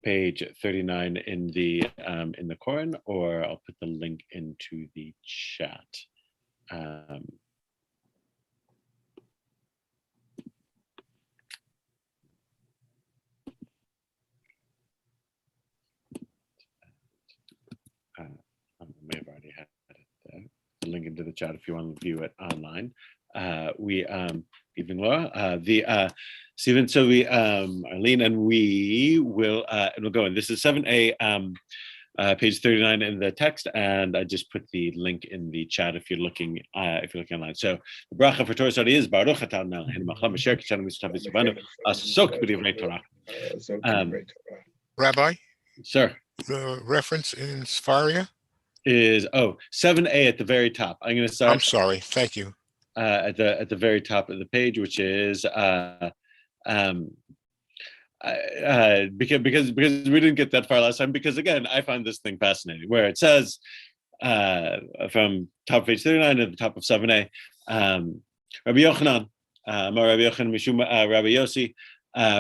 page 39 in the Koran, or I'll put the link into the chat. I may have already had it there. The link into the chat if you want to view it online. Stephen, so Arlene, and we will it'll go in. This is 7a, page 39 in the text, and I just put the link in the chat if you're looking online. So the bracha for Torah study is Baruch atah Eloheinu melech haasher k'shanu mitzvot v'tzivanu asok b'divrei Torah. Rabbi, sir, the reference in Sfaria is 7a at the very top. I'm going to start. I'm sorry. Thank you. At the very top of the page, which is because we didn't get that far last time. Because again, I find this thing fascinating, where it says from top of page 39 at the top of 7a, Rabbi Yochanan, Rabbi Yochanan Mishum Rabbi Yossi.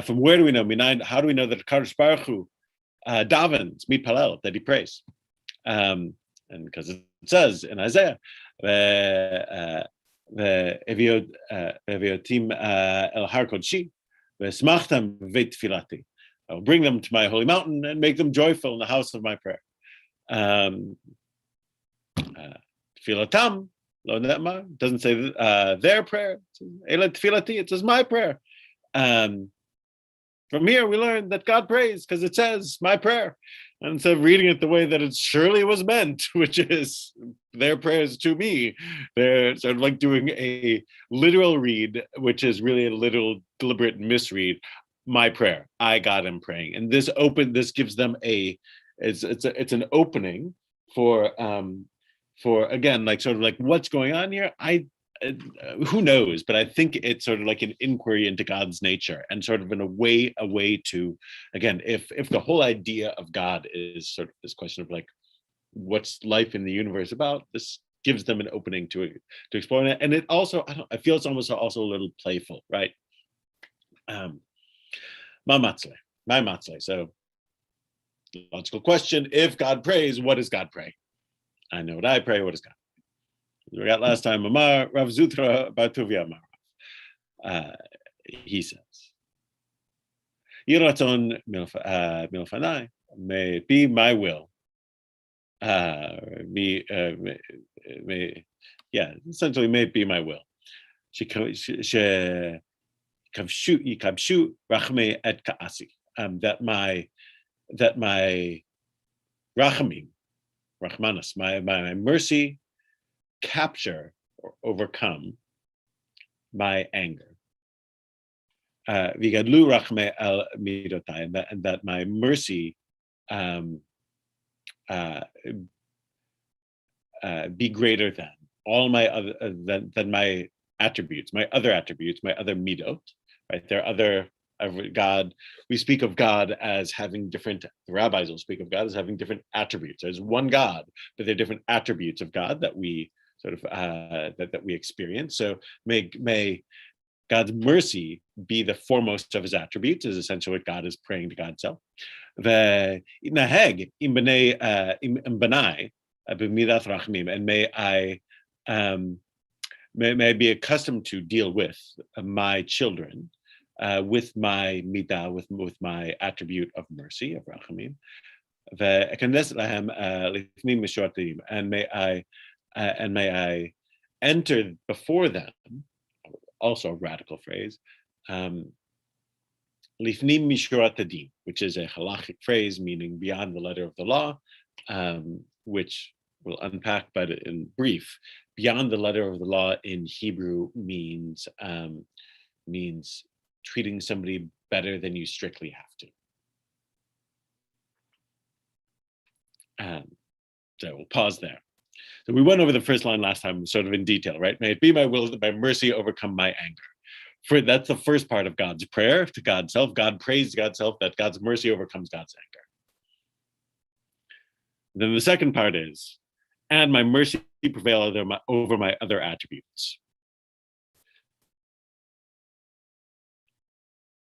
From where do we know? How do we know that Kadosh Baruch Hu davens, mitpalel, that he prays? And because it says in Isaiah, "Eviotim el har kodshi, v'esmachtam v'veit tefilati." I will bring them to my holy mountain and make them joyful in the house of my prayer. Tefilatam lo ne'emar, doesn't say their prayer. Ela tefilati, it says my prayer. From here, we learn that God prays because it says my prayer. And instead of reading it the way that it surely was meant, which is their prayers to me, they're sort of like doing a literal read, which is really a literal deliberate misread. My prayer, I God am praying. And this gives them it's an opening for again, like sort of like what's going on here. Who knows, but I think it's sort of like an inquiry into God's nature, and sort of in a way to, again, if the whole idea of God is sort of this question of like what's life in the universe about, this gives them an opening to explore it. And it also, I feel it's almost also a little playful, right? My matzle. So logical question: if God prays, what does God pray? I know what I pray. What does God? We got last time, Amar Rav Zutra Batuvia Amar. He says, Yiraton milfanai, may it be my will. Essentially, may it be my will. Yikabshu rachme et kaasi. That my rachamim, rachmanas, my mercy, capture or overcome my anger. Vigadlu rachme el midotai, and that my mercy be greater than all my other than my attributes, my other midot. Right? There are other God. We speak of God as having different. The rabbis will speak of God as having different attributes. There's one God, but there are different attributes of God that we sort of that we experience. So may God's mercy be the foremost of his attributes, is essentially what God is praying to God himself. And may I be accustomed to deal with my children with my midah, with my attribute of mercy, of rachamim. And may I enter before them, also a radical phrase, lifnim mishurat hadin, which is a halachic phrase meaning beyond the letter of the law, which we'll unpack, but in brief, beyond the letter of the law in Hebrew means treating somebody better than you strictly have to. So we'll pause there. So we went over the first line last time sort of in detail, right? May it be my will that my mercy overcome my anger. That's the first part of God's prayer to God's self. God prays God's self that God's mercy overcomes God's anger. Then the second part is, and my mercy prevail over my other attributes.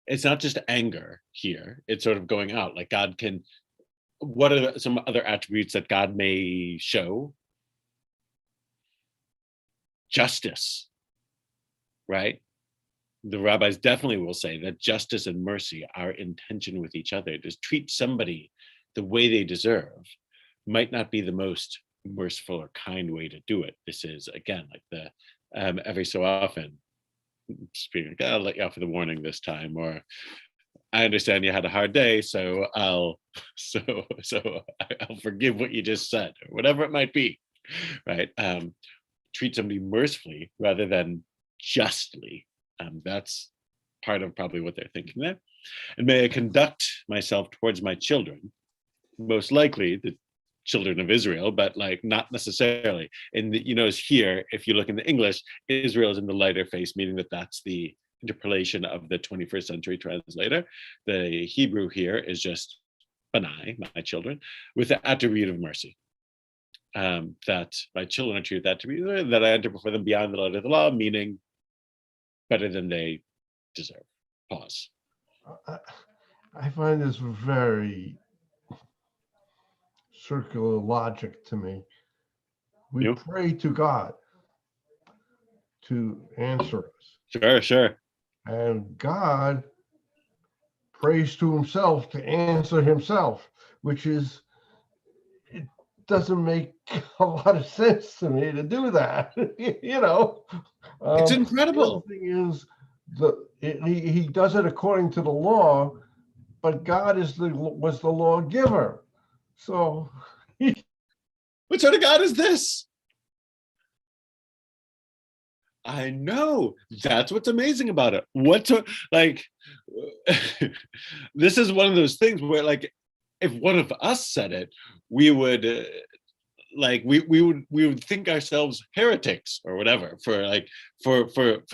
it's not just anger here. It's sort of going out. Like God can, what are some other attributes that God may show? Justice, right? The rabbis definitely will say that justice and mercy are in tension with each other. To treat somebody the way they deserve might not be the most merciful or kind way to do it. This is, again, like the every so often, speaking, I'll let you off with a warning this time, or I understand you had a hard day, so so I'll forgive what you just said, or whatever it might be, right? Treat somebody mercifully rather than justly. That's part of probably what they're thinking there. And may I conduct myself towards my children, most likely the children of Israel, but like not necessarily. And you notice here, if you look in the English, Israel is in the lighter face, meaning that that's the interpolation of the 21st century translator. The Hebrew here is just Benai, my children, with the attribute of mercy. That my children are treated that to be that I enter before them beyond the letter of the law, meaning better than they deserve. Pause. I find this very circular logic to me. We You? pray to God to answer us. Sure. And God prays to himself to answer himself, which is, it doesn't make a lot of sense to me to do that. You know, It's the other incredible. thing is he does it according to the law, but God was the lawgiver. So What sort of God is this? I know. That's what's amazing about it. Like, this is one of those things where, like, if one of us said it, we would we would think ourselves heretics or whatever for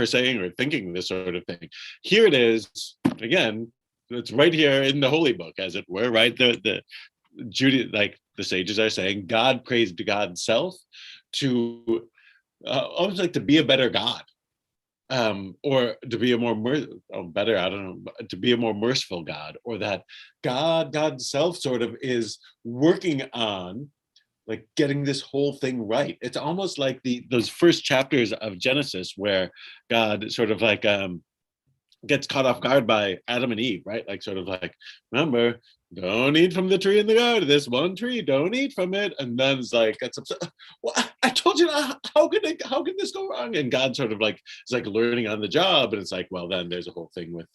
saying or thinking this sort of thing. Here it is again. It's right here in the holy book, as it were. Right, the like the sages are saying, God prays to God's self to almost like to be a better God, or to be a more better, I don't know, to be a more merciful God, or that God's self sort of is working on like getting this whole thing right. It's almost like those first chapters of Genesis where God sort of like gets caught off guard by Adam and Eve, right? Like sort of like, remember, don't eat from the tree in the garden. This one tree, don't eat from it. And then it's like, gets upset. Well, I told you, how could this go wrong? And God sort of like is like learning on the job. And it's like, well, then there's a whole thing with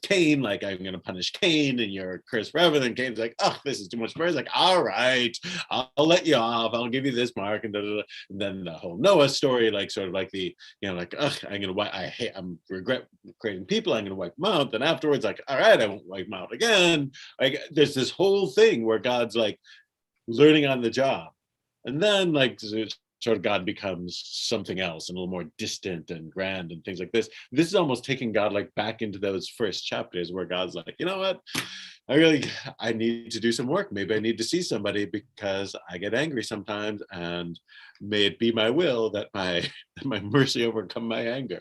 Cain. Like, I'm going to punish Cain, and you're cursed forever. Then Cain's like, oh, this is too much for me. It's like, all right, I'll let you off. I'll give you this mark, and, and then the whole Noah story, like sort of like the, you know, like, ugh, I'm regret creating people. I'm going to wipe them out. Then afterwards, like, all right, I won't wipe them out again. Like, there's this whole thing where God's like learning on the job, and then like sort of God becomes something else and a little more distant and grand and things like this. This is almost taking God like back into those first chapters where God's like, you know what, I need to do some work. Maybe I need to see somebody because I get angry sometimes, and may it be my will that my mercy overcome my anger.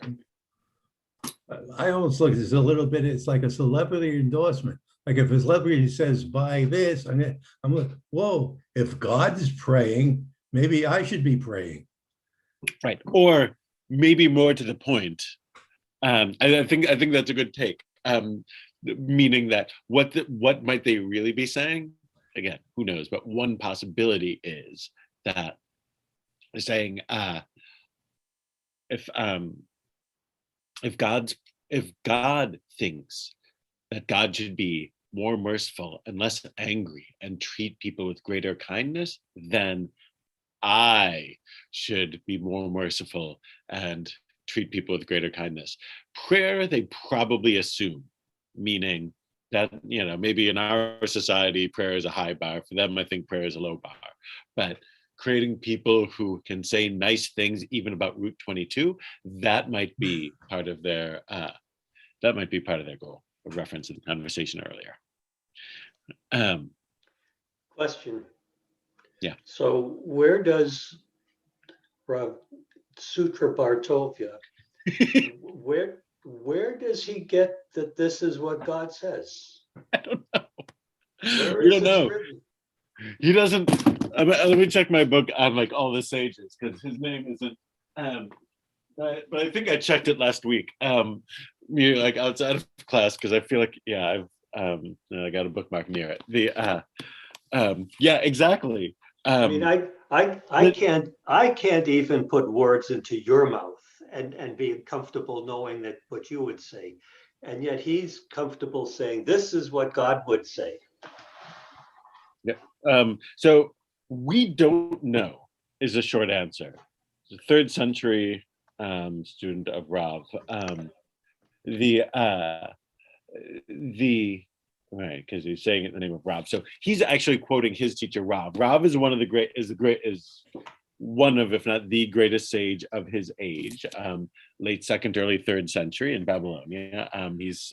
I almost look at this a little bit, it's like a celebrity endorsement. Like if a celebrity says, buy this, I'm like, whoa, if God is praying, maybe I should be praying. Right. Or maybe more to the point. I think that's a good take. Meaning that what might they really be saying? Again, who knows? But one possibility is that they're saying, if God thinks that God should be more merciful and less angry and treat people with greater kindness, then I should be more merciful and treat people with greater kindness. Prayer, they probably assume, meaning that, you know, maybe in our society, prayer is a high bar. For them, I think prayer is a low bar. But creating people who can say nice things even about Route 22, that might be part of their goal. A reference to the conversation earlier. Question. Yeah. So where does Sutra Bartovia, where Where does he get that this is what God says? I don't know. Where We is don't this know. written? He doesn't. Let me check my book on like all the sages because his name isn't. But I think I checked it last week. Like outside of class because I feel like I got a bookmark near it. Yeah, exactly. I mean, I can't even put words into your mouth and be comfortable knowing that what you would say. And yet he's comfortable saying, this is what God would say. So we don't know is a short answer. It's a third century student of Rav. The right, because he's saying it in the name of Rav. So he's actually quoting his teacher Rav. Rav is one of, if not the greatest sage of his age, late second, early third century in Babylonia. He's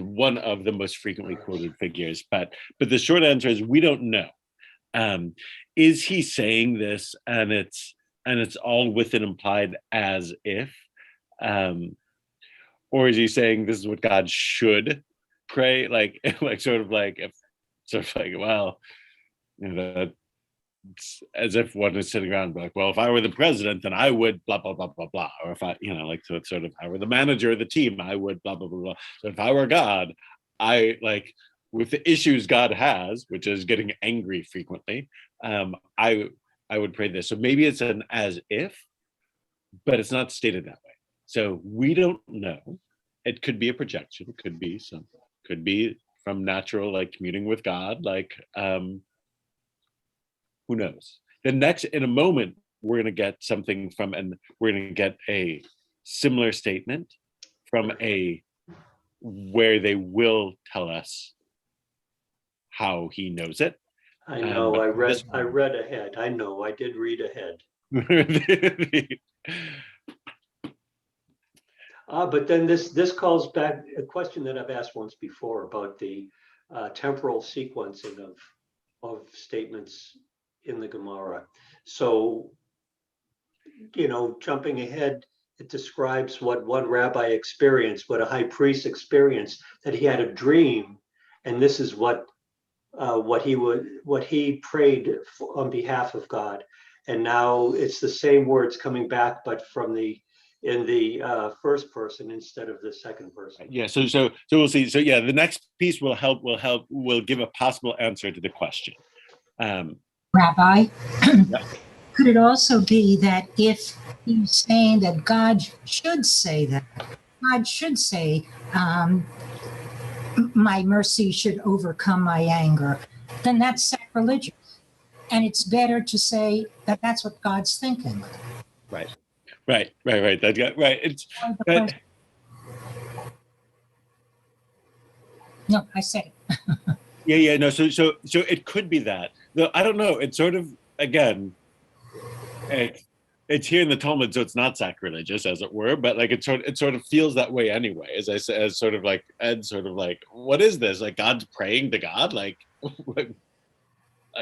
one of the most frequently quoted figures. But the short answer is we don't know. Is he saying this and it's all with an implied as if, or is he saying this is what God should pray? Like sort of like well, as if one is sitting around and be like, well, if I were the president, then I would blah blah blah blah blah. Or if I, so it's sort of, if I were the manager of the team, I would blah blah blah blah. So if I were God, I like with the issues God has, which is getting angry frequently, I would pray this. So maybe it's an as if, but it's not stated that way. So we don't know. It could be a projection, could be from natural, like communing with God, like who knows? In a moment, we're going to get something from, and we're going to get a similar statement from where they will tell us how he knows it. I know, I read ahead. I know, I did read ahead. But then this calls back a question that I've asked once before about the temporal sequencing of statements in the Gemara. So, jumping ahead, it describes what one rabbi experienced, what a high priest experienced, that he had a dream, and this is what he prayed on behalf of God. And now it's the same words coming back, but in the first person instead of the second person. Yeah. So we'll see. So yeah, the next piece will give a possible answer to the question. Rabbi, Yeah. could it also be that if he's saying that God should say that, God should say, my mercy should overcome my anger, then that's sacrilegious. And it's better to say that that's what God's thinking. Right. That got right. It's no, I said it. yeah. No. So it could be that. Though I don't know. It's sort of, again, it's here in the Talmud, so it's not sacrilegious, as it were. But like it sort of feels that way anyway. As I said, as sort of like what is this? Like God's praying to God? Like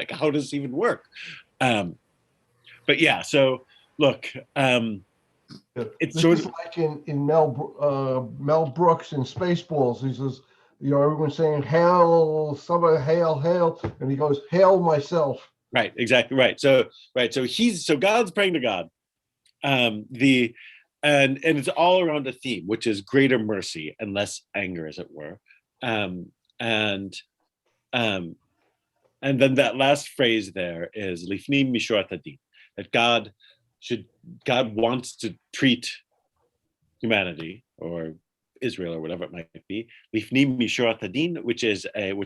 how does this even work? But yeah. So look. It's this sort is of like in Mel Brooks in Spaceballs. He says, everyone's saying hail, somebody hail, and he goes, hail myself. Right, exactly right. So God's praying to God. And it's all around a theme, which is greater mercy and less anger, as it were. And then that last phrase there is lifnim mishurat hadin, that God wants to treat humanity or Israel or whatever it might be, lifnim mishurat hadin, which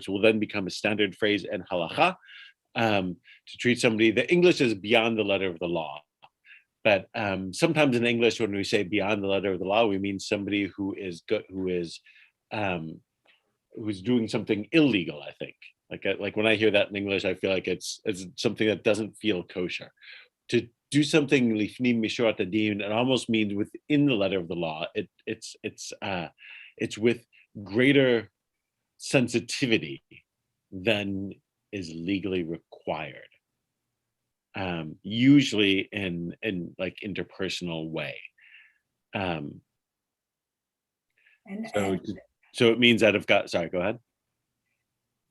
will then become a standard phrase in halacha, to treat somebody. The English is beyond the letter of the law, but sometimes in English, when we say beyond the letter of the law, we mean somebody who is good, who's doing something illegal. I think, like when I hear that in English, I feel like it's something that doesn't feel kosher. To do something lifnim mishurat hadin, it almost means within the letter of the law. It's with greater sensitivity than is legally required, usually in like interpersonal way. And, So, and so it means that if God, sorry, go ahead.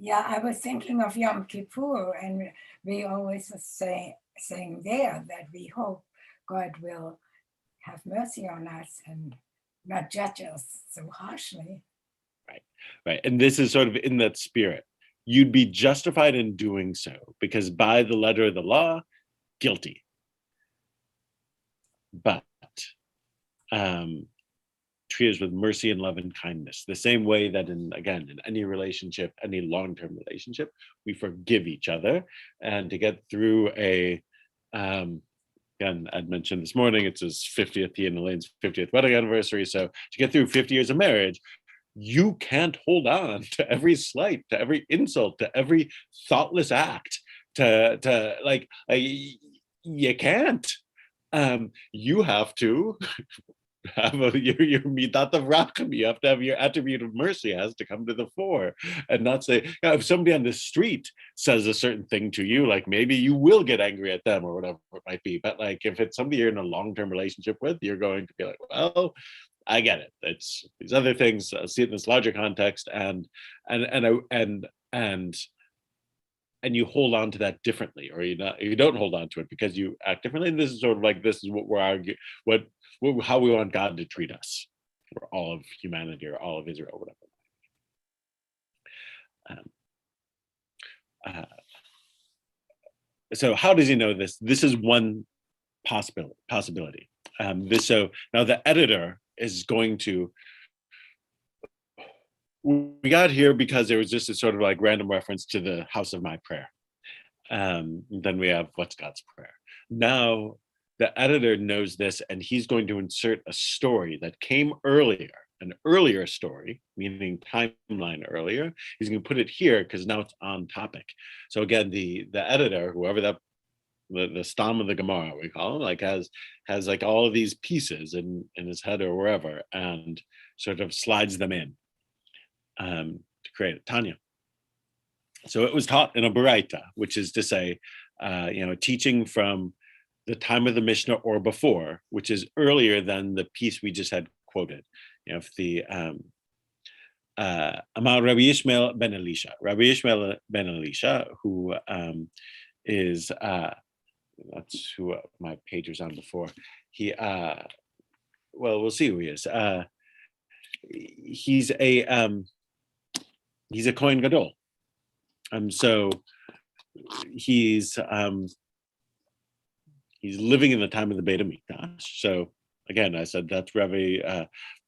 yeah, I was thinking of Yom Kippur, and we always saying there that we hope God will have mercy on us and not judge us so harshly. Right. And this is sort of in that spirit. You'd be justified in doing so because by the letter of the law, guilty. But treat us with mercy and love and kindness. The same way that in any relationship, any long-term relationship, we forgive each other. And to get through again, I'd mentioned this morning, it's his 50th, he and Elaine's 50th wedding anniversary. So to get through 50 years of marriage, you can't hold on to every slight, to every insult, to every thoughtless act, you can't. You have to have your midat of racham. You have to have your attribute of mercy has to come to the fore, and not say, if somebody on the street says a certain thing to you, like maybe you will get angry at them or whatever it might be. But like if it's somebody you're in a long-term relationship with, you're going to be like, well, I get it. It's these other things. See it in this larger context, and you hold on to that differently, or you don't hold on to it because you act differently. And this is sort of like this is what we're arguing, how we want God to treat us, or all of humanity, or all of Israel, whatever. So how does he know this? This is one possibility. So now the editor is going to. We got here because there was just a sort of like random reference to the house of my prayer. Then we have what's God's prayer. Now the editor knows this, and he's going to insert a story that came earlier, an earlier story, meaning timeline earlier. He's going to put it here because now it's on topic. So again, the editor, whoever that the stam of the Gemara we call him, like has like all of these pieces in his head or wherever, and sort of slides them in. To create a Tanya. So it was taught in a Baraita, which is to say, teaching from the time of the Mishnah or before, which is earlier than the piece we just had quoted. If the Amar Rabbi Yishmael ben Elisha, who is that's who my page was on before. He we'll see who he is. He's a Kohen Gadol. So he's living in the time of the Beit HaMikdash. So again, I said that's Rav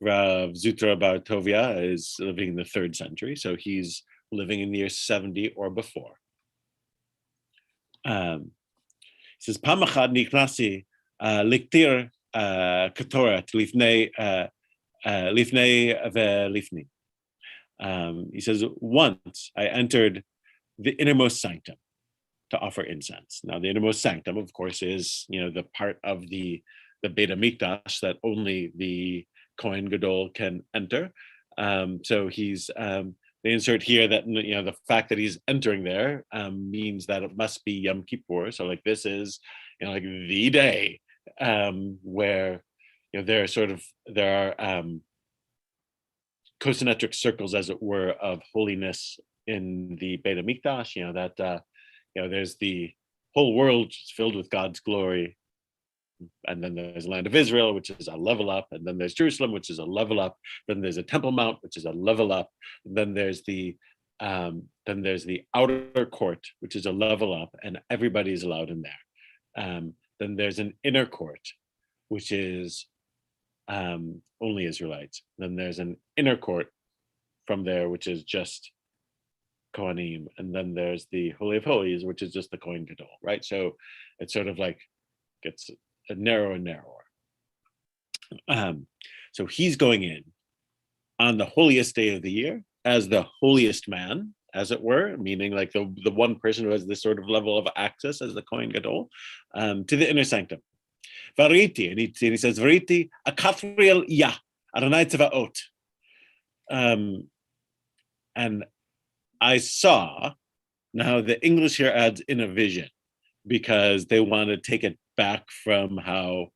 Zutra Bar Tovia is living in the 3rd century. So he's living in the year 70 or before. He says, Pamachad Niknasi Liktir Katorat Lifnei Velifni. He says, once I entered the innermost sanctum to offer incense. Now, the innermost sanctum, of course, is the part of the Beit HaMikdash that only the Kohen Gadol can enter. So he's they insert here that the fact that he's entering there means that it must be Yom Kippur. So like this is like the day where there are concentric circles, as it were, of holiness in the Beit HaMikdash. There's the whole world filled with God's glory, and then there's the land of Israel, which is a level up, and then there's Jerusalem, which is a level up. Then there's a Temple Mount, which is a level up. And then there's the outer court, which is a level up, and everybody is allowed in there. Then there's an inner court, which is only Israelites. Then there's an inner court from there, which is just Kohanim, and then there's the Holy of Holies, which is just the Kohen Gadol, right? So it sort of like gets narrower and narrower. So he's going in on the holiest day of the year as the holiest man, as it were, meaning like the one person who has this sort of level of access as the Kohen Gadol, to the inner sanctum. Variti, and he says, Variti, a kathriel ya, Adonai Tzevaot. And I saw, now the English here adds in a vision, because they want to take it back from how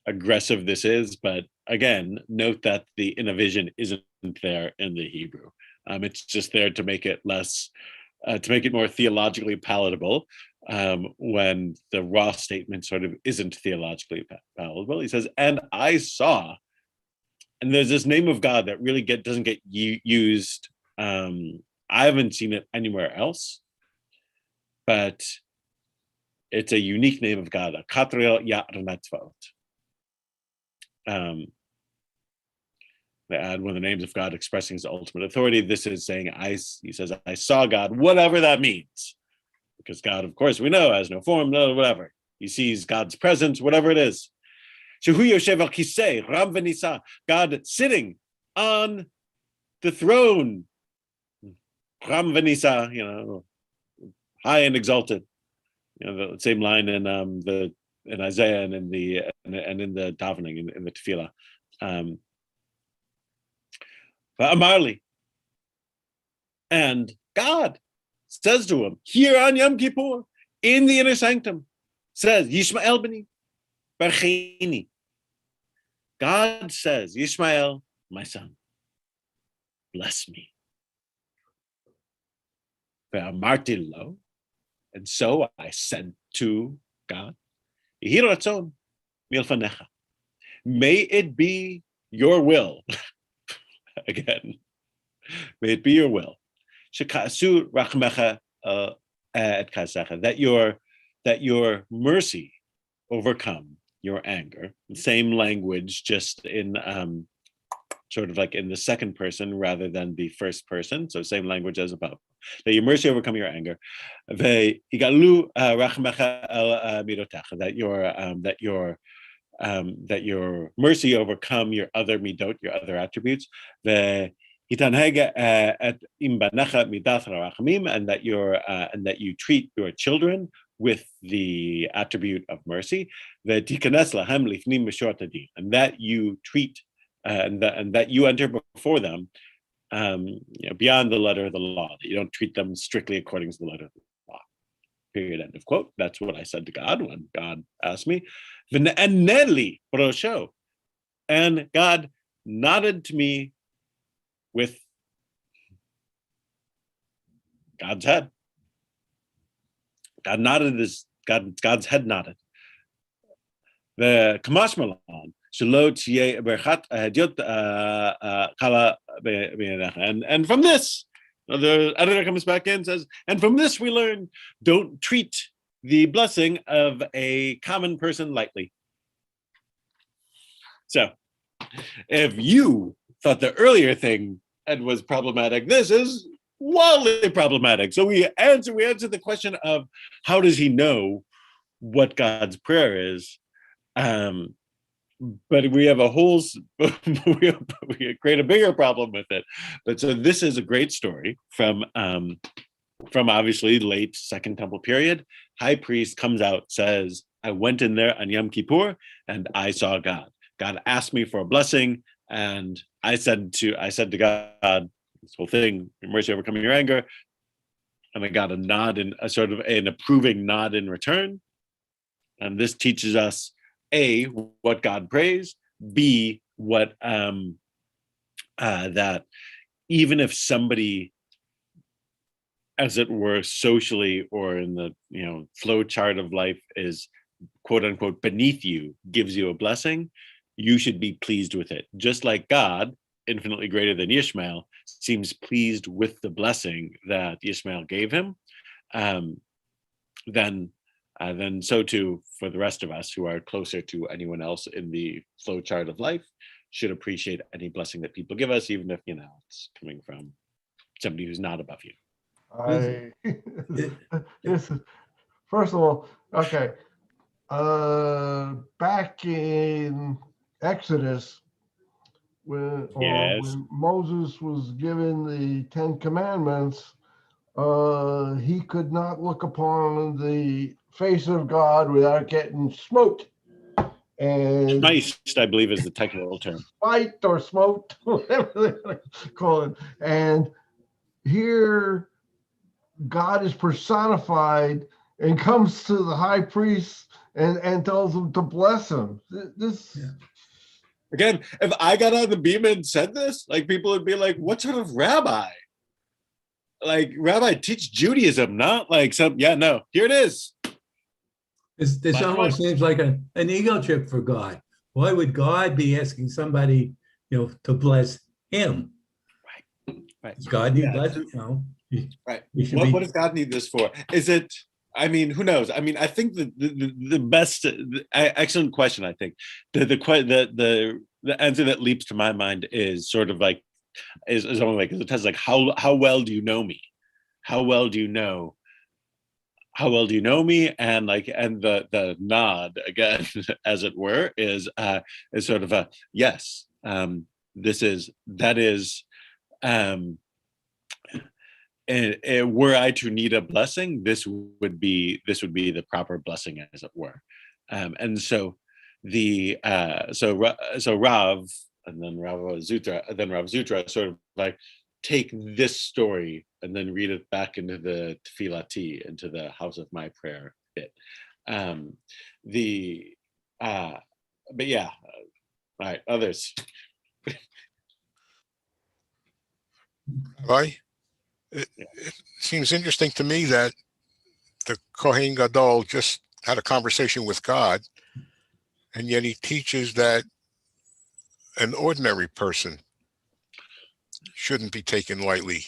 aggressive this is, but again, note that the innovation isn't there in the Hebrew. It's just there to make it less, to make it more theologically palatable, when the raw statement sort of isn't theologically palatable. He says, and I saw, and there's this name of God that really doesn't get used. I haven't seen it anywhere else, but it's a unique name of God, a Katriel Ya'ar. They add one of the names of God expressing his ultimate authority. This is saying, he says, I saw God, whatever that means. Because God, of course, we know, has no form, no whatever. He sees God's presence, whatever it is. God sitting on the throne. Ram v'nisa, high and exalted. The same line in Isaiah and in the davening, in the tefillah. Amarli, and God says to him here on Yom Kippur in the inner sanctum, says Yishmael b'ni barcheni. God says, Yishmael, my son, bless me. Ve'amarti lo, and so I said to God, Yehi ratzon milfanecha, may it be your will. Again, may it be your will. Shekasu rachmecha et kasecha, that your mercy overcome your anger. Same language, just in sort of like in the second person rather than the first person. So same language as above. That your mercy overcome your anger. Ve'igalu rachmecha el midotecha, that your mercy overcome your other midot, your other attributes. And that you treat your children with the attribute of mercy. And that you treat and that you enter before them beyond the letter of the law, that you don't treat them strictly according to the letter of the law. Period. End of quote. That's what I said to God when God asked me. And God nodded to me with God's head. God's head nodded. The Kamash Malan, and from this, the editor comes back in and says, and from this we learn, don't treat the blessing of a common person lightly. So, if you thought the earlier thing was problematic, this is wildly problematic. So we answer the question of how does he know what God's prayer is? But we have a whole, we create a bigger problem with it. But so this is a great story from obviously late Second Temple period. High priest comes out, says, I went in there on Yom Kippur and I saw God. God asked me for a blessing, and I said to God, this whole thing, your mercy overcoming your anger, and I got a nod, and a sort of an approving nod in return. And this teaches us A, what God prays, B, what that even if somebody, as it were, socially or in the flow chart of life is quote unquote beneath you, gives you a blessing, you should be pleased with it. Just like God, infinitely greater than Ishmael, seems pleased with the blessing that Ishmael gave him, then so too for the rest of us who are closer to anyone else in the flow chart of life should appreciate any blessing that people give us, even if it's coming from somebody who's not above you. This is, first of all, okay. Back in Exodus, when Moses was given the 10 Commandments, he could not look upon the face of God without getting smoked. And Smiced, I believe, is the technical term. Spiked or smoked, whatever they call it. And here, God is personified and comes to the high priest and tells him to bless him. This Yeah. Again, if I got on the Bema and said this, like people would be like, what sort of rabbi? Like, rabbi, teach Judaism, not like some, yeah, no, here it is. This almost seems like an ego trip for God. Why would God be asking somebody, to bless him? Right. Does God need Yeah. blessing? Right. He should What does God need this for? Is it, I mean, who knows? I mean, I think the best, excellent question, I think. The answer that leaps to my mind is sort of like, is only like, it test like, how well do you know me? How well do you know? How well do you know me? And like, and the nod again, as it were, is sort of a yes. That is. And were I to need a blessing, this would be the proper blessing, as it were. And so so Rav and then Rav Zutra sort of like take this story and then read it back into the tefillati, into the house of my prayer bit. But yeah, all right, others. Right? It seems interesting to me that the Kohen Gadol just had a conversation with God, and yet he teaches that an ordinary person shouldn't be taken lightly.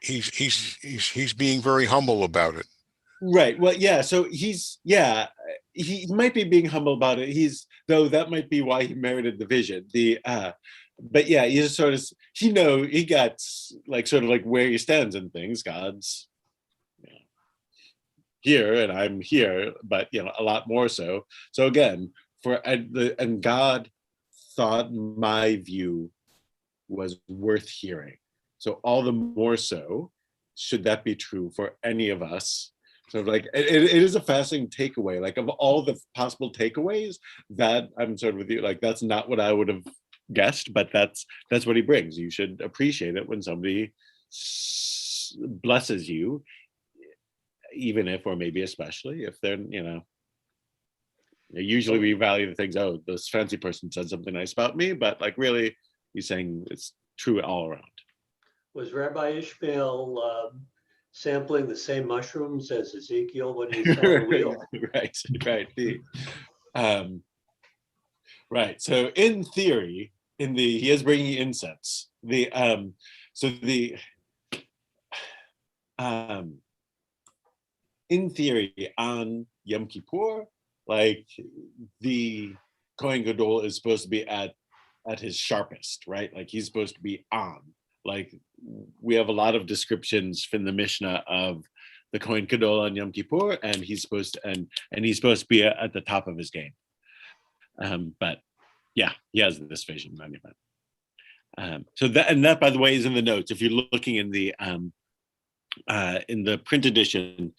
He's being very humble about it. Right. Well, yeah. So he might be being humble about it. Though that might be why he merited the vision. But yeah, he just sort of he got like sort of like where he stands in things. God's here and I'm here, but a lot more so. So again, and God thought my view was worth hearing. So all the more so should that be true for any of us. So like it is a fascinating takeaway. Like of all the possible takeaways, that I'm sort of with you. Like that's not what I would have guessed, but that's what he brings. You should appreciate it when somebody blesses you, even if, or maybe especially if they're usually we value the things. Oh, this fancy person said something nice about me, but like really, he's saying it's true all around. Was Rabbi Ishmael sampling the same mushrooms as Ezekiel when he saw the wheel? Right. Right. So in theory, he is bringing incense. In theory, on Yom Kippur, like the Kohen Gadol is supposed to be at his sharpest, right? Like he's supposed to be on. Like we have a lot of descriptions from the Mishnah of the Kohen Gadol on Yom Kippur, and he's supposed to be at the top of his game. But yeah, he has this vision. So that, by the way, is in the notes. If you're looking in the print edition, it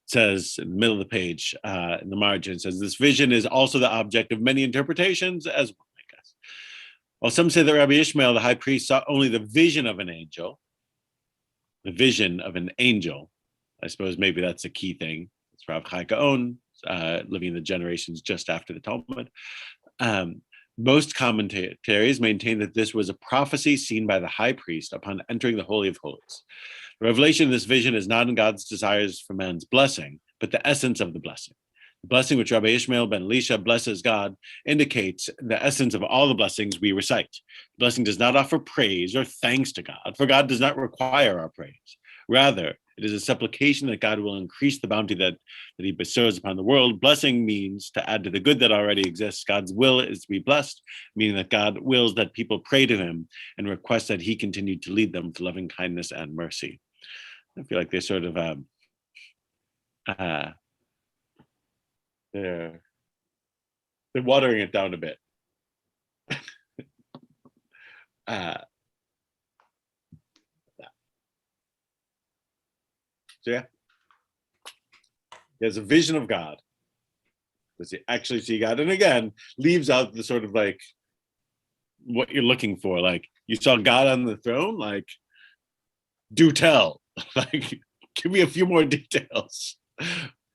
says in the middle of the page, in the margin, it says this vision is also the object of many interpretations as well, I guess. While some say that Rabbi Ishmael, the high priest, saw only the vision of an angel. The vision of an angel. I suppose maybe that's a key thing. It's Rav Chai Gaon, living in the generations just after the Talmud. Most commentaries maintain that this was a prophecy seen by the high priest upon entering the Holy of Holies. The revelation of this vision is not in God's desires for man's blessing, but the essence of the blessing. The blessing which Rabbi Ishmael ben Elisha blesses God indicates the essence of all the blessings we recite. The blessing does not offer praise or thanks to God, for God does not require our praise. Rather, it is a supplication that God will increase the bounty that he bestows upon the world. Blessing means to add to the good that already exists. God's will is to be blessed, meaning that God wills that people pray to him and request that he continue to lead them to loving kindness and mercy. I feel like they're sort of they're watering it down a bit. So yeah, there's a vision of God. Does he actually see God? And again, leaves out the sort of like what you're looking for. Like you saw God on the throne, like do tell. Like give me a few more details.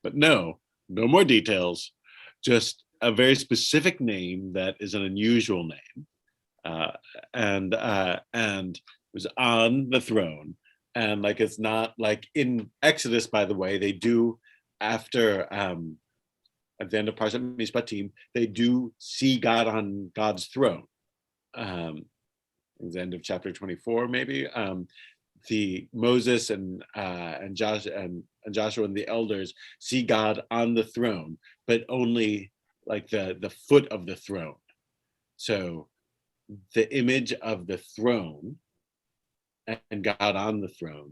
But no, no more details, just a very specific name that is an unusual name, and was on the throne. And like, it's not like in Exodus, by the way, they do, after at the end of Parshat Mishpatim, they do see God on God's throne. At the end of chapter 24, maybe. The Moses and Joshua and the elders see God on the throne, but only like the foot of the throne. So the image of the throne and God on the throne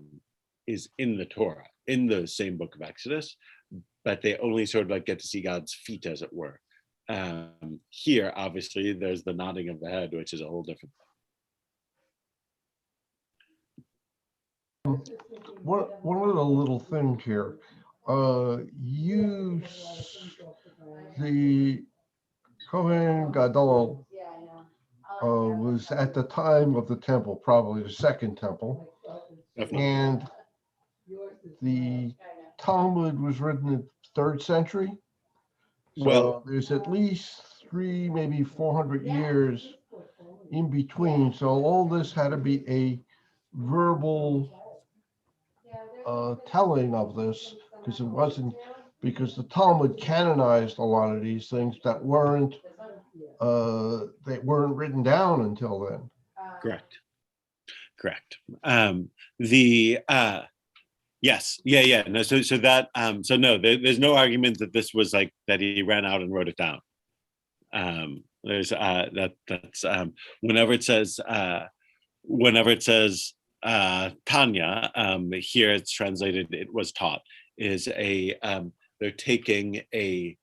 is in the Torah, in the same book of Exodus, but they only sort of like get to see God's feet, as it were. Here, obviously, there's the nodding of the head, which is a whole different thing. One other little thing here. The Kohen Gadol was at the time of the temple, probably the second temple. Definitely. And the Talmud was written in the 3rd century. So Well, there's at least 300, maybe 400 years in between. So all this had to be a verbal telling of this, because it wasn't, because the Talmud canonized a lot of these things that weren't written down until then. correct. Yes, yeah. No, so that so no, there's no argument that this was like that he ran out and wrote it down. There's that's whenever it says Tanya, here it's translated it was taught, is a they're taking a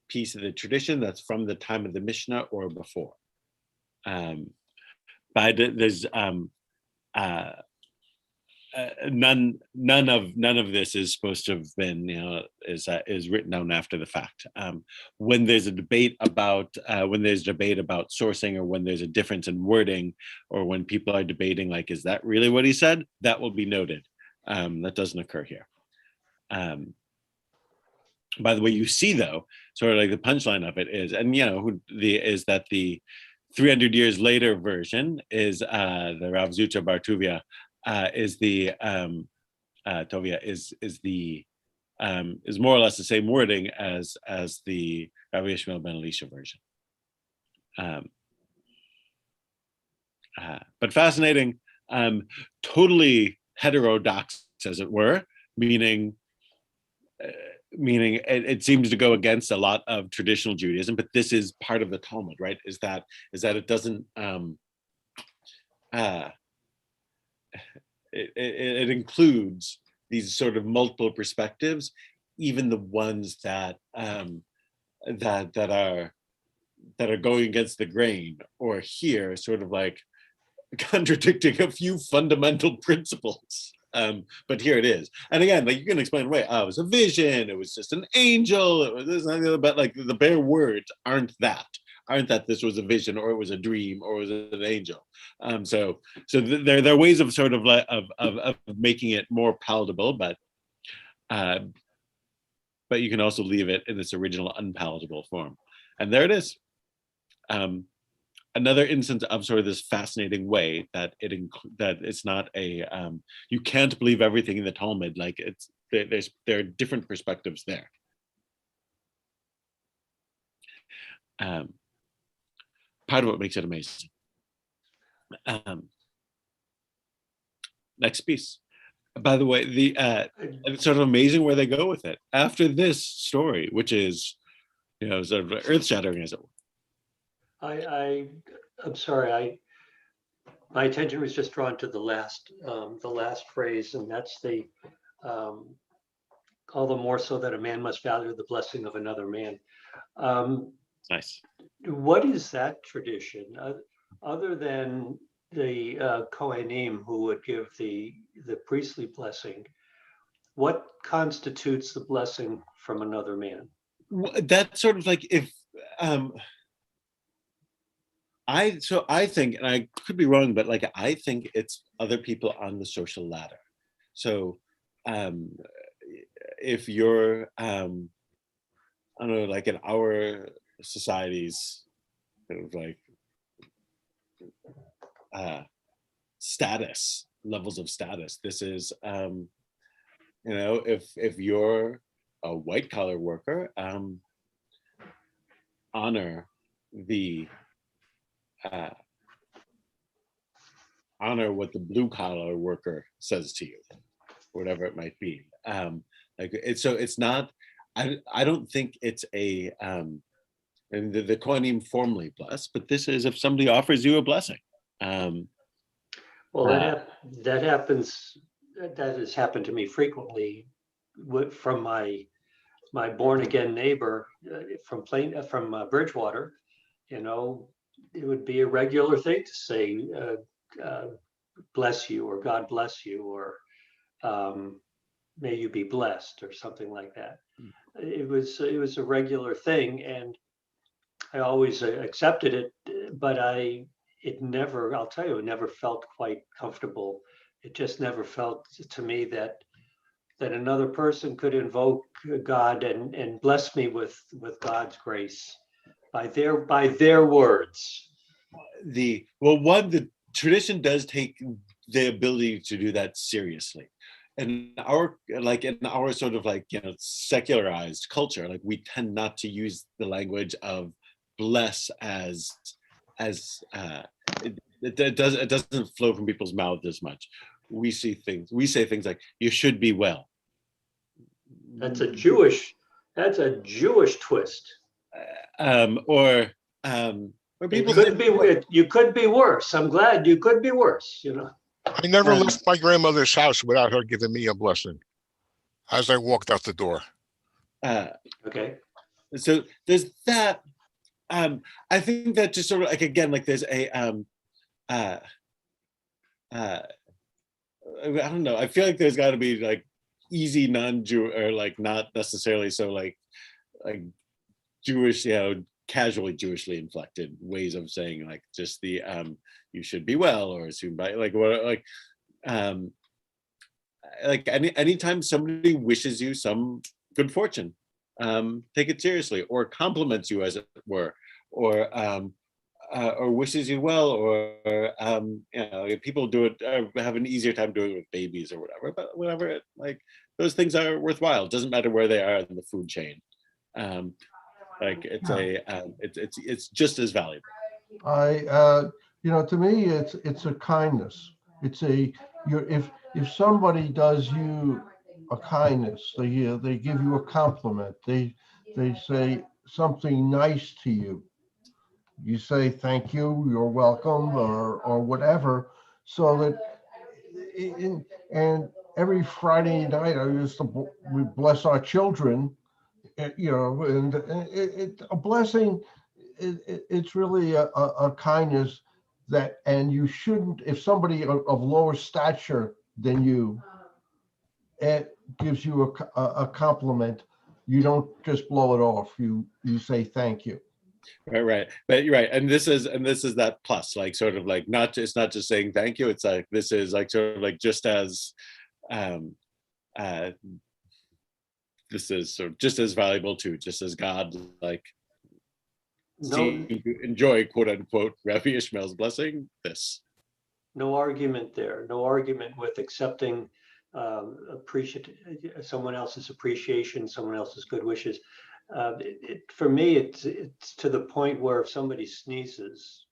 piece of the tradition that's from the time of the Mishnah or before. But there's none of this is supposed to have been, is written down after the fact. When there's a debate about sourcing, or when there's a difference in wording, or when people are debating like, is that really what he said? That will be noted. That doesn't occur here. By the way, you see though, sort of like the punchline of it is, and is that the 300 years later version is the Rav Zucha Bar Tuvia is more or less the same wording as the Rabbi Yishmael ben Elisha version. But fascinating, totally heterodox, as it were, meaning it seems to go against a lot of traditional Judaism, but this is part of the Talmud, right? Is that it doesn't it includes these sort of multiple perspectives, even the ones that are going against the grain, or here sort of like contradicting a few fundamental principles. But here it is. And again, like, you can explain away, it was a vision, it was just an angel, it was this and that, but like the bare words aren't that this was a vision, or it was a dream, or it was an angel. So there are ways of sort of like of making it more palatable, but you can also leave it in its original unpalatable form. And there it is. Another instance of sort of this fascinating way that it's not a you can't believe everything in the Talmud. Like, there are different perspectives there. Part of what makes it amazing. Next piece. By the way, it's sort of amazing where they go with it after this story, which is, sort of earth-shattering, as it were. I'm sorry. My attention was just drawn to the last phrase, and that's the all the more so that a man must value the blessing of another man. Nice. What is that tradition, other than the Kohanim who would give the priestly blessing? What constitutes the blessing from another man? That's sort of like, if I think, and I could be wrong, but like, I think it's other people on the social ladder. So if you're, I don't know, like in our societies, sort of like status, levels of status. This is, you know, if you're a white collar worker, honor the honor what the blue collar worker says to you, whatever it might be. Like it's, so it's not. I don't think it's a and the Kohanim formally bless, but this is if somebody offers you a blessing. Well, that happens. That has happened to me frequently from my born again neighbor from Bridgewater. You know, it would be a regular thing to say bless you, or God bless you, or may you be blessed, or something like that. It was a regular thing, and I always accepted it, but it never, I'll tell you, it never felt quite comfortable. It just never felt to me that another person could invoke God and bless me with God's grace by their words. The tradition does take the ability to do that seriously. And in our sort of like, you know, secularized culture, like we tend not to use the language of bless as it doesn't flow from people's mouths as much. We say things like, you should be well. That's a Jewish twist. Or people you could be worse. I'm glad you could be worse, you know. I never left my grandmother's house without her giving me a blessing as I walked out the door. Okay. So there's that. I think that just sort of like, again, like there's a I don't know. I feel like there's got to be like easy non-Jew, or like not necessarily so like Jewish, you know, casually Jewishly inflected ways of saying like just the you should be well, or soon by like what like anytime somebody wishes you some good fortune, take it seriously, or compliments you as it were, or wishes you well, or you know, people do it, have an easier time doing it with babies or whatever. But whatever, like those things are worthwhile. It doesn't matter where they are in the food chain. Like it's just as valuable. You know, to me, it's a kindness. It's if somebody does you a kindness, they give you a compliment, they say something nice to you. You say thank you, you're welcome, or whatever. So that and every Friday night we bless our children, you know, and a blessing. It's really a kindness that, and you shouldn't, if somebody of lower stature than you it gives you a compliment, you don't just blow it off. You say thank you. Right. But you're right. And this is that plus, like sort of like it's not just saying thank you. It's like, this is like sort of like just as this is sort of just as valuable too, just as God like enjoy quote unquote Rabbi Ishmael's blessing. No argument there. No argument with accepting someone else's appreciation, someone else's good wishes. For me, it's to the point where if somebody sneezes,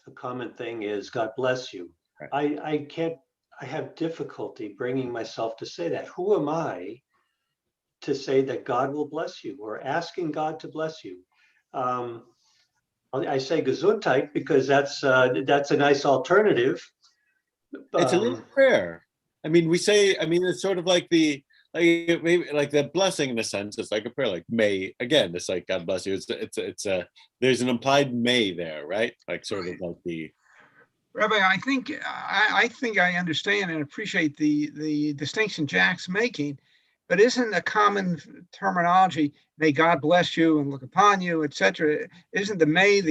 a common thing is God bless you. Right. I have difficulty bringing myself to say that. Who am I to say that God will bless you, or asking God to bless you? I say Gesundheit because that's a nice alternative. It's a little prayer. I mean, it's sort of like maybe like the blessing in a sense. It's like a prayer, like may, again, it's like God bless you. It's there's an implied may there, right? Like sort of like the. Rabbi, I think I understand and appreciate the distinction Jack's making, but isn't a common terminology, may God bless you and look upon you, etc.? Isn't the may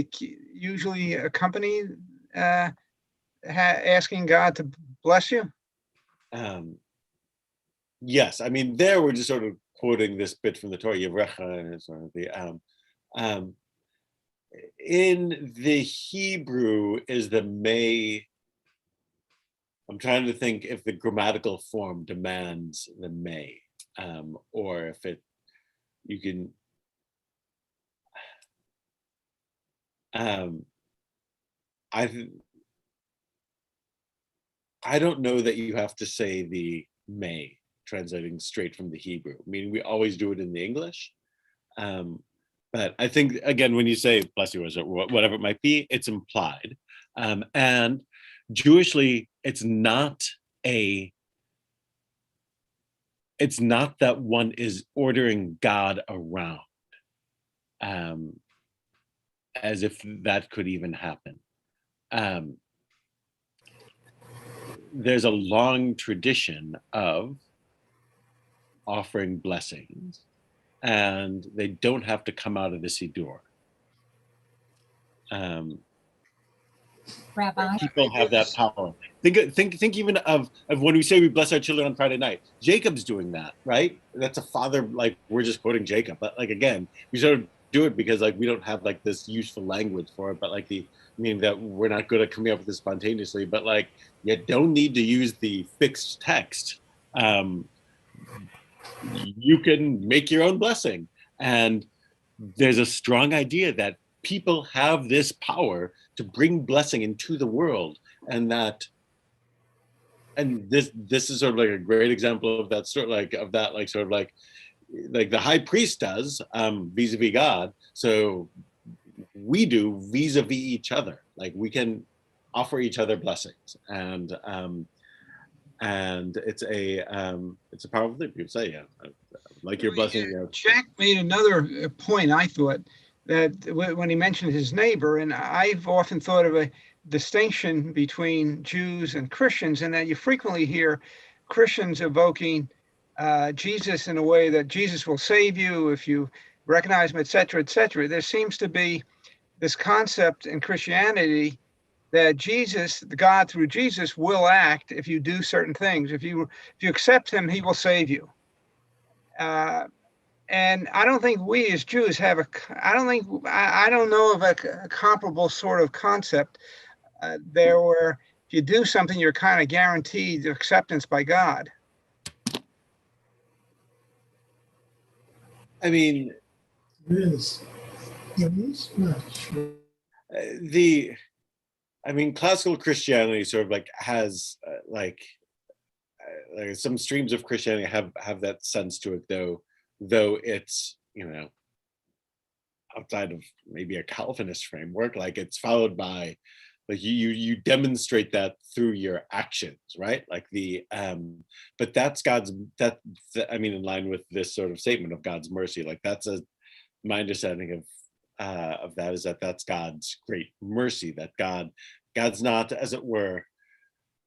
usually accompany asking God to bless you? yes, I mean, there we're just sort of quoting this bit from the Torah, Yevrecha, and sort of the in the Hebrew is the may. I'm trying to think if the grammatical form demands the may, or if it you can. I don't know that you have to say the may, translating straight from the Hebrew. I mean, we always do it in the English. But I think, again, when you say bless you, or whatever it might be, it's implied. And Jewishly, it's not that one is ordering God around, as if that could even happen. There's a long tradition of offering blessings, and they don't have to come out of the Siddur. Rabbi, People have that power. Think even of when we say we bless our children on Friday night. Jacob's doing that, right? That's a father, like we're just quoting Jacob, but like again, we sort of do it because like we don't have like this useful language for it, but like that we're not good at coming up with this spontaneously, but like you don't need to use the fixed text. You can make your own blessing, and there's a strong idea that people have this power to bring blessing into the world, and this is sort of like a great example of that sort of like the high priest does vis-a-vis God, so we do vis-a-vis each other. Like we can offer each other blessings, and it's a powerful thing. People say, like your blessing. Jack made another point, I thought, that when he mentioned his neighbor, and I've often thought of a distinction between Jews and Christians, and that you frequently hear Christians evoking Jesus in a way that Jesus will save you if you recognize him, et cetera, et cetera. There seems to be this concept in Christianity that Jesus, the God through Jesus, will act if you do certain things. If you accept him, he will save you. And I don't think we as Jews have I don't know of a comparable sort of concept there where if you do something, you're kind of guaranteed acceptance by God. I mean, It is not sure. Classical Christianity sort of like has like some streams of Christianity have that sense to it, though it's outside of maybe a Calvinist framework, like it's followed by like you demonstrate that through your actions, right? Like but that's in line with this sort of statement of God's mercy, like my understanding of that is that's God's great mercy, that God's not, as it were,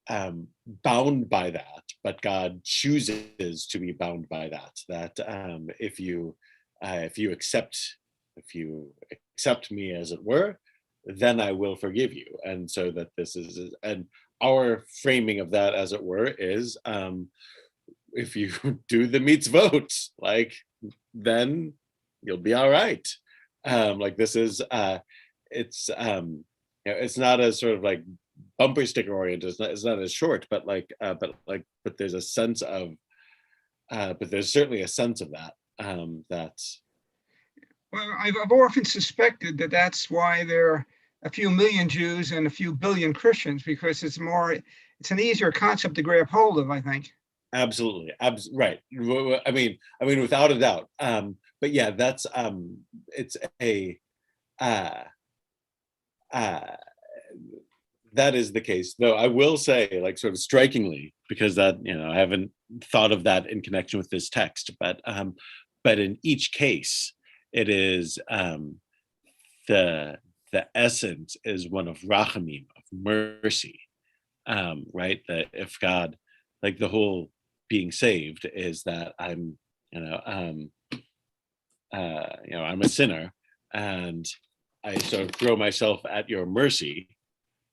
bound by that, but God chooses to be bound by that. That if you accept me, as it were, then I will forgive you. And so that and our framing of that, as it were, is if you do the mitzvot, like then you'll be all right. Like this is it's not as sort of like bumper sticker oriented. It's not as short, but there's a sense of, but there's certainly a sense of that. That's. Well, I've often suspected that that's why there are a few million Jews and a few billion Christians, because it's an easier concept to grab hold of, I think. Absolutely, right. I mean, without a doubt. But yeah, that's it's a. That is the case, though I will say, like sort of strikingly, because that I haven't thought of that in connection with this text, but in each case, it is the essence is one of rachamim, of mercy, right? That if God, like the whole being saved is that I'm a sinner, and I sort of throw myself at your mercy,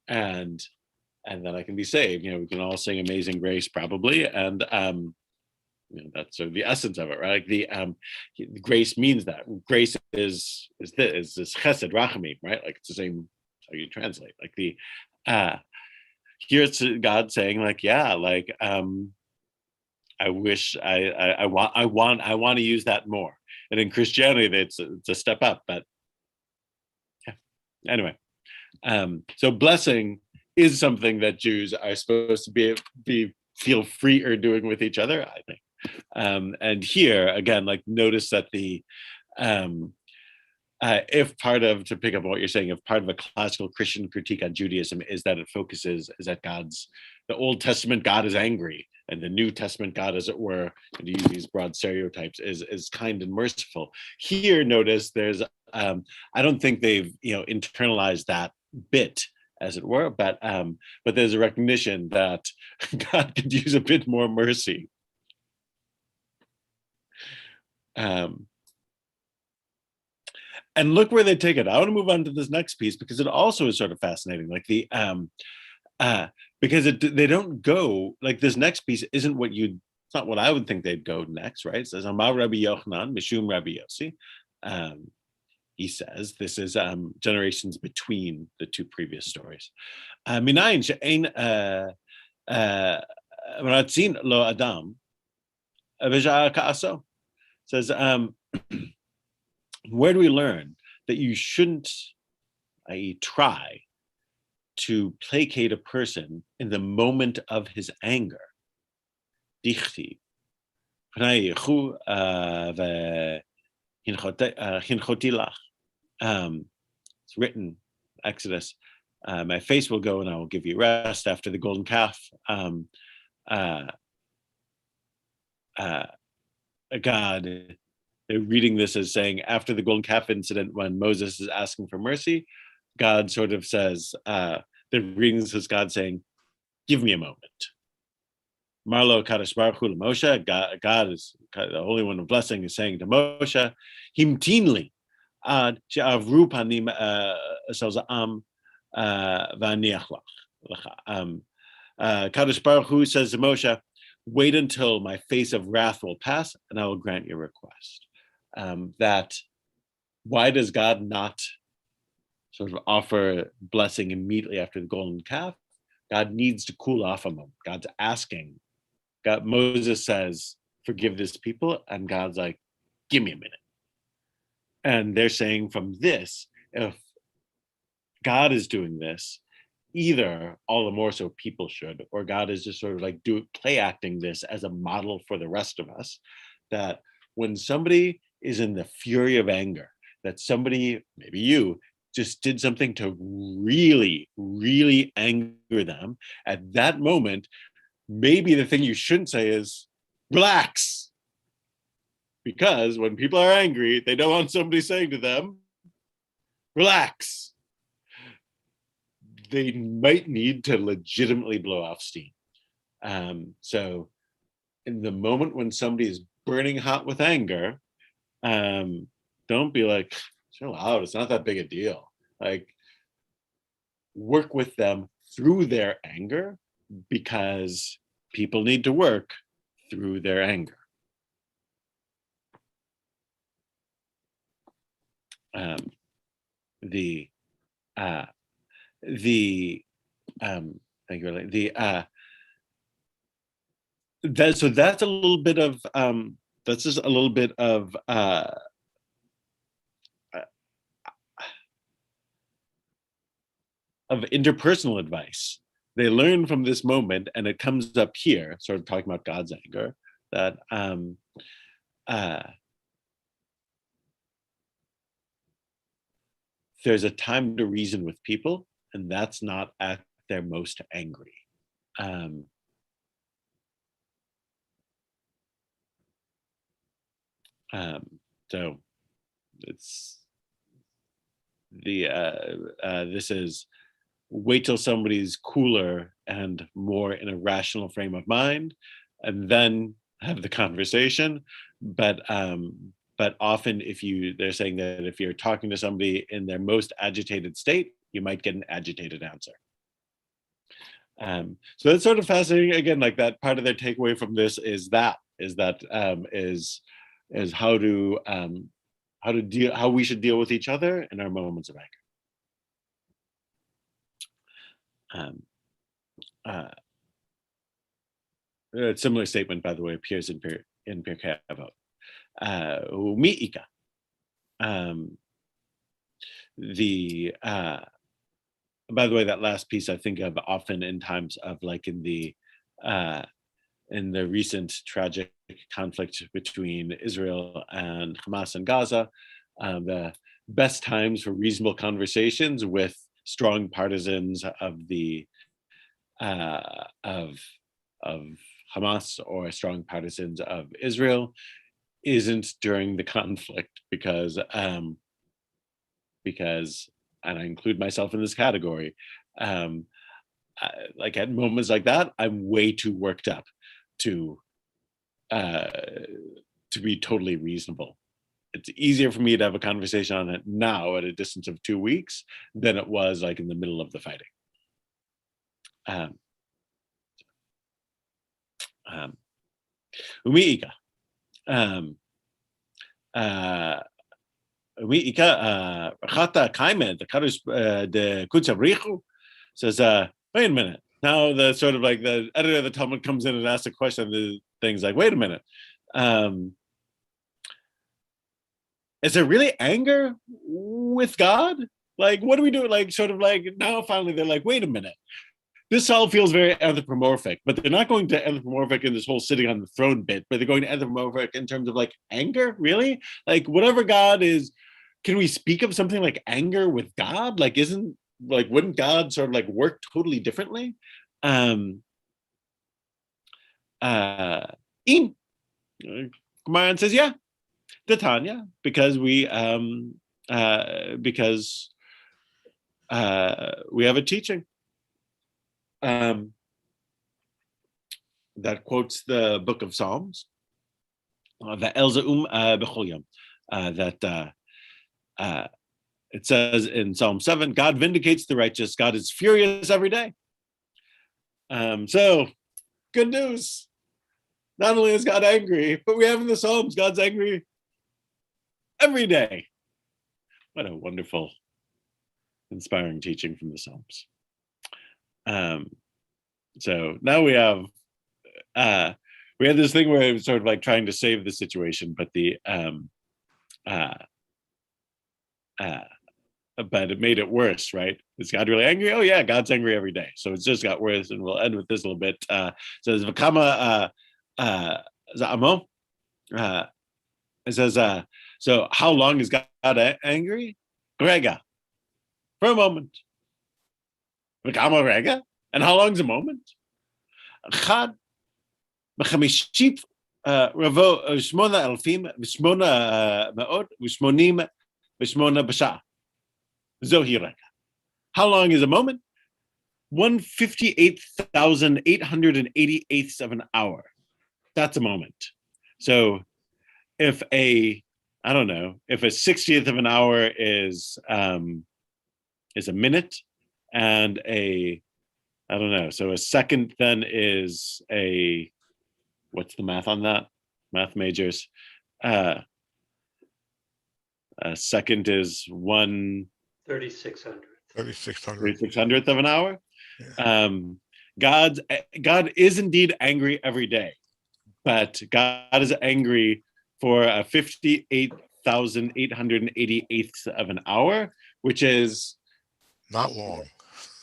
and then I can be saved. We can all sing Amazing Grace probably, and that's sort of the essence of it, right? Like the grace means that grace is this chesed rachamim, right? Like it's the same how you translate. Like the here it's God saying like, yeah, like I wish I want to use that more. And in Christianity, it's a step up. But yeah. Anyway, so blessing is something that Jews are supposed to feel freer doing with each other, I think. And here again, like notice that the if part of, to pick up on what you're saying, if part of a classical Christian critique on Judaism is that it focuses is that the Old Testament God is angry and the New Testament God, as it were, and to use these broad stereotypes, is kind and merciful. Here, notice there's I don't think they've internalized that bit, as it were, but there's a recognition that God could use a bit more mercy. And look where they take it. I want to move on to this next piece because it also is sort of fascinating. Like the because they don't go like this next piece isn't what it's not what I would think they'd go next, right? It says Amar Rabbi Yochanan Mishum Rabbi Yossi. He says this is generations between the two previous stories. Minayin she'ein ratzin lo adam v'sha'ar ka'aso. Says where do we learn that you shouldn't, i.e., try to placate a person in the moment of his anger? Dichti. It's written, Exodus, my face will go and I will give you rest after the golden calf. God, they're reading this as saying after the golden calf incident, when Moses is asking for mercy, God sort of says, they're reading this as God saying, give me a moment. Marlo Kadosh Baruch Hu Moshe, God is the Holy One of Blessing, is saying to Moshe, Himtinli ad she'avru panim shel za'am v'aniach lach. Kadosh Baruch Hu says to Moshe, wait until my face of wrath will pass and I will grant your request. That why does God not sort of offer blessing immediately after the golden calf? God needs to cool off a moment. God's asking. Moses says, forgive this people. And God's like, give me a minute. And they're saying from this, if God is doing this, either all the more so people should, or God is just sort of like play acting this as a model for the rest of us, that when somebody is in the fury of anger, that somebody, maybe you, just did something to really, really anger them, at that moment, maybe the thing you shouldn't say is, relax. Because when people are angry, they don't want somebody saying to them, relax. They might need to legitimately blow off steam. So in the moment when somebody is burning hot with anger, don't be like, chill out, it's not that big a deal. Like, work with them through their anger, because people need to work through their anger. Thank you. So that's a little bit of that's just a little bit of interpersonal advice. They learn from this moment, and it comes up here, sort of talking about God's anger, that there's a time to reason with people, and that's not at their most angry. So it's this is wait till somebody's cooler and more in a rational frame of mind, and then have the conversation. But often they're saying that if you're talking to somebody in their most agitated state, you might get an agitated answer. So that's sort of fascinating. Again, like that part of their takeaway from this is how we should deal with each other in our moments of anger. A similar statement, by the way, appears in Pirkei Avot. Umi'ika. By the way, that last piece I think of often in times of like in the recent tragic conflict between Israel and Hamas and Gaza, the best times for reasonable conversations with strong partisans of the of Hamas or strong partisans of Israel isn't during the conflict because and I include myself in this category, like at moments like that, I'm way too worked up to be totally reasonable. It's easier for me to have a conversation on it now at a distance of 2 weeks than it was like in the middle of the fighting. Umi'ika. Umi'ika Rachata Kaimed, the Kadosh de Kutsabrichu says, wait a minute. Now the sort of like the editor of the Talmud comes in and asks a question. The thing's like, wait a minute. Is there really anger with God? Like, what do we do? Like, sort of like now finally they're like, wait a minute. This all feels very anthropomorphic, but they're not going to anthropomorphic in this whole sitting on the throne bit, but they're going to anthropomorphic in terms of like anger, really? Like whatever God is, can we speak of something like anger with God? Like, wouldn't God sort of like work totally differently? Im. Kumaran says, yeah, the Tanya, because we have a teaching that quotes the book of Psalms, the Elzaum Becholyam, that it says in Psalm 7, God vindicates the righteous, God is furious every day. So, good news. Not only is God angry, but we have in the Psalms, God's angry every day. What a wonderful, inspiring teaching from the Psalms. So now we have this thing where it was sort of like trying to save the situation, but but it made it worse, right? Is God really angry? Oh yeah, God's angry every day. So it's just got worse, and we'll end with this a little bit. Says Vakama Za'amo. It says, so how long is God angry? Rega. For a moment. Vakama Rega. And how long is a moment? Chad. B'chamishit ravo shmona alfim v'shmona ma'ot v'shmonim v'shmona b'sha. Zohi Rega. How long is a moment? 158,888ths of an hour. That's a moment. So if a 60th of an hour is a minute, and so a second then is what's the math on that? Math majors. A second is 3,600. 3,600th of an hour. Yeah. God is indeed angry every day, but God is angry for 58,888ths of an hour, which is not long.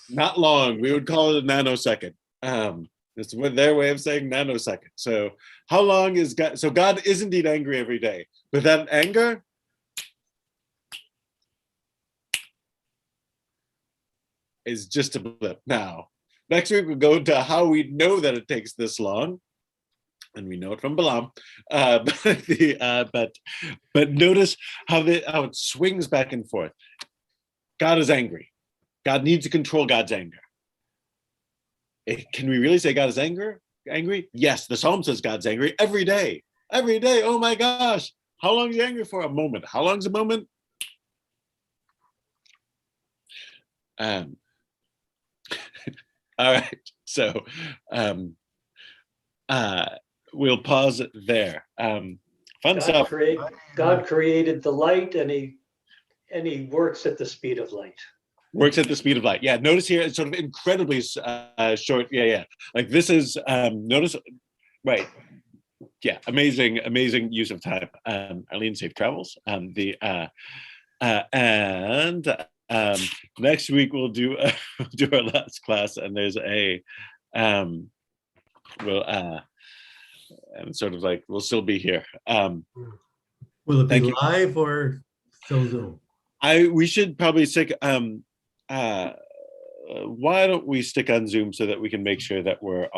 Not long. We would call it a nanosecond. It's their way of saying nanosecond. So how long is God? So God is indeed angry every day, but that anger is just a blip. Now, next week we'll go to how we know that it takes this long. And we know it from Balaam, but notice how it swings back and forth. God is angry. God needs to control God's anger. Can we really say God is angry? Yes, the Psalm says God's angry every day. Every day. Oh my gosh! How long is he angry for? A moment. How long is a moment? All right. So we'll pause it there. Fun God, stuff. God created the light, and he works at the speed of light. Works at the speed of light. Yeah. Notice here it's sort of incredibly short. Yeah. Like this is notice. Right. Yeah. Amazing use of time. Arlene, safe travels. And next week we'll do our last class, and there's a and sort of like we'll still be here. Will it be Thank you. live or still Zoom? We should probably stick why don't we stick on Zoom so that we can make sure that we're